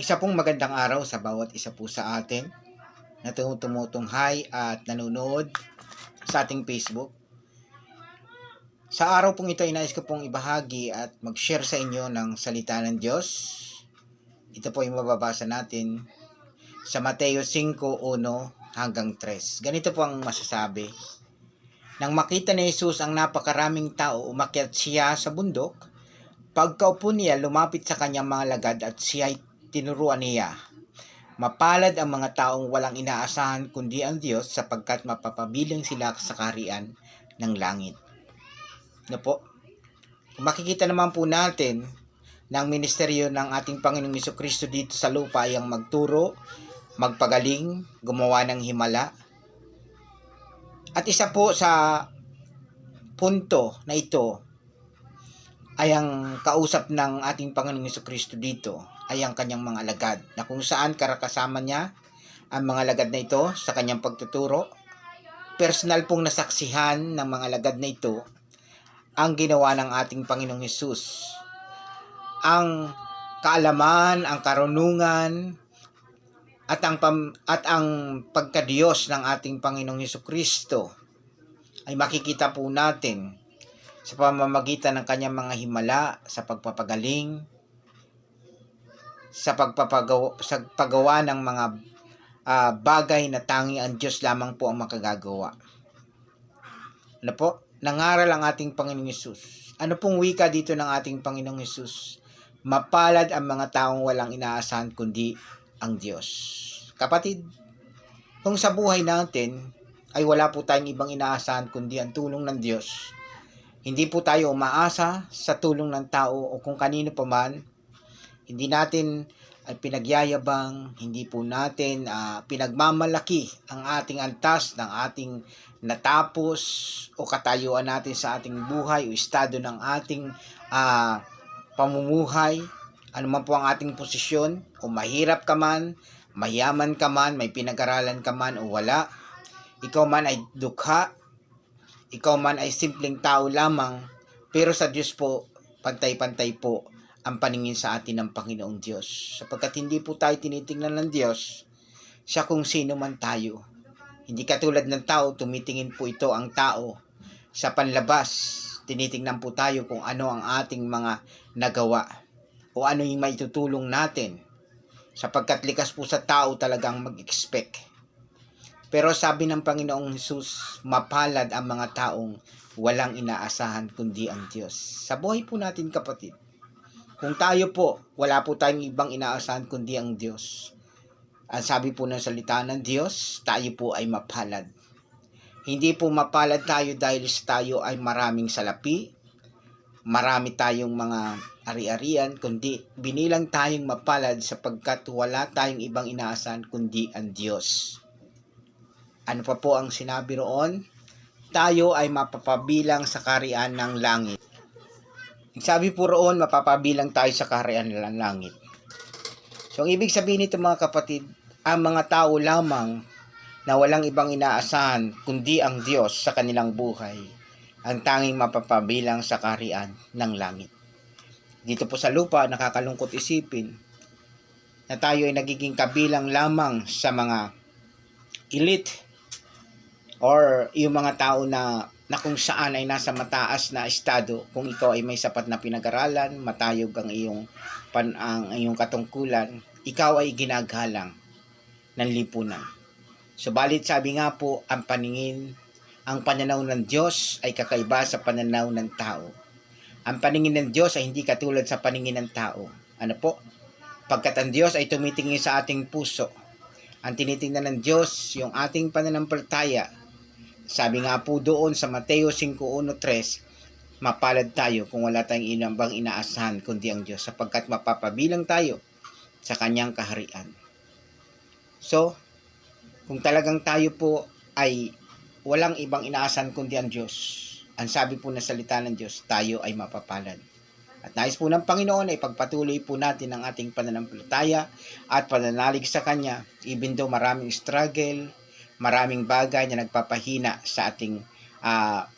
Isa pong magandang araw sa bawat isa po sa atin na tumutunghay at nanonood sa ating Facebook. Sa araw pong ito ay nais ko pong ibahagi at mag-share sa inyo ng salita ng Diyos. Ito po ay mababasa natin sa Mateo 5:1 hanggang 3. Ganito po ang masasabi. Nang makita ni Jesus ang napakaraming tao, umakyat siya sa bundok. Pagkaupo niya, lumapit sa kanyang mga lagad at siya ay tinuruan niya. Mapalad ang mga taong walang inaasahan kundi ang Diyos sapagkat mapapabiling sila sa kaharian ng langit. No po? Kung makikita naman po natin na ang ministeryo ng ating Panginoong Jesucristo dito sa lupa ay ang magturo, magpagaling, gumawa ng himala. At isa po sa punto na ito ay ang kausap ng ating Panginoong Jesucristo dito ay ang kanyang mga alagad, na kung saan karakasama niya ang mga alagad na ito sa kanyang pagtuturo. Personal pong nasaksihan ng mga alagad na ito ang ginawa ng ating Panginoong Hesus. Ang kaalaman, ang karunungan at ang pagkadiyos ng ating Panginoong Jesucristo ay makikita po natin sa pamamagitan ng kanyang mga himala, sa pagpapagaling, sa paggawa ng mga bagay na tanging ang Diyos lamang po ang makagagawa. Ano po? Nangaral ang ating Panginoong Hesus. Ano pong wika dito ng ating Panginoong Hesus? Mapalad ang mga taong walang inaasahan kundi ang Diyos. Kapatid, kung sa buhay natin ay wala po tayong ibang inaasahan kundi ang tulong ng Diyos, hindi po tayo umaasa sa tulong ng tao o kung kanino pa man. Hindi natin ay pinagyayabang, hindi po natin pinagmamalaki ang ating antas ng ating natapos o katayuan natin sa ating buhay o estado ng ating pamumuhay. Ano man po ang ating posisyon, o mahirap ka man, mayaman ka man, may pinag-aralan ka man o wala, ikaw man ay dukha, ikaw man ay simpleng tao lamang, pero sa Diyos po, pantay-pantay po ang paningin sa atin ng Panginoong Diyos. Sapagkat hindi po tayo tinitingnan ng Diyos siya kung sino man tayo. Hindi katulad ng tao, tumitingin po ito ang tao sa panlabas. Tinitingnan po tayo kung ano ang ating mga nagawa o ano yung maitutulong natin. Sapagkat likas po sa tao talagang mag-expect. Pero sabi ng Panginoong Hesus, mapalad ang mga taong walang inaasahan kundi ang Diyos. Sa buhay po natin, kapatid, kung tayo po, wala po tayong ibang inaasahan kundi ang Diyos. Ang sabi po ng salita ng Diyos, tayo po ay mapalad. Hindi po mapalad tayo dahil tayo ay maraming salapi, marami tayong mga ari-arian, kundi binilang tayong mapalad sapagkat wala tayong ibang inaasahan kundi ang Diyos. Ano pa po ang sinabi roon? Tayo ay mapapabilang sa kaharian ng langit. Sabi po roon, mapapabilang tayo sa kaharian ng langit. So, ang ibig sabihin nito mga kapatid, ang mga tao lamang na walang ibang inaasahan kundi ang Diyos sa kanilang buhay, ang tanging mapapabilang sa kaharian ng langit. Dito po sa lupa, nakakalungkot isipin na tayo ay nagiging kabilang lamang sa mga elite or yung mga tao na kung saan ay nasa mataas na estado. Kung ikaw ay may sapat na pinag-aralan, matayog ang iyong katungkulan, ikaw ay ginagalang ng lipunan. Subalit sabi nga po, ang pananaw ng Diyos ay kakaiba sa pananaw ng tao. Ang paningin ng Diyos ay hindi katulad sa paningin ng tao. Ano po? Pagkat ang Diyos ay tumitingin sa ating puso. Ang tinitingnan ng Diyos, yung ating pananampalataya. Sabi nga po doon sa Mateo 5:1-3, mapalad tayo kung wala tayong ibang inaasahan kundi ang Diyos, sapagkat mapapabilang tayo sa kanyang kaharian. So, kung talagang tayo po ay walang ibang inaasahan kundi ang Diyos, ang sabi po ng salita ng Diyos, tayo ay mapapalad. At nais po ng Panginoon ay pagpatuloy po natin ang ating pananampalataya at pananalig sa Kanya, even though maraming struggle, maraming bagay na nagpapahina sa ating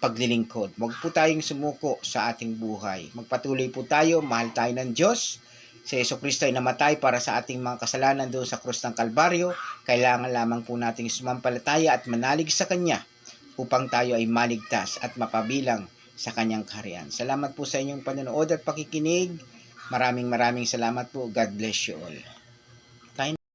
paglilingkod. Huwag po tayong sumuko sa ating buhay. Magpatuloy po tayo, mahal tayo ng Diyos, Si Jesucristo ay namatay para sa ating mga kasalanan doon sa krus ng Kalbaryo. Kailangan lamang po nating sumampalataya at manalig sa Kanya upang tayo ay maligtas at mapabilang sa Kanyang kaharian. Salamat po sa inyong panonood at pakikinig. Maraming salamat po. God bless you all.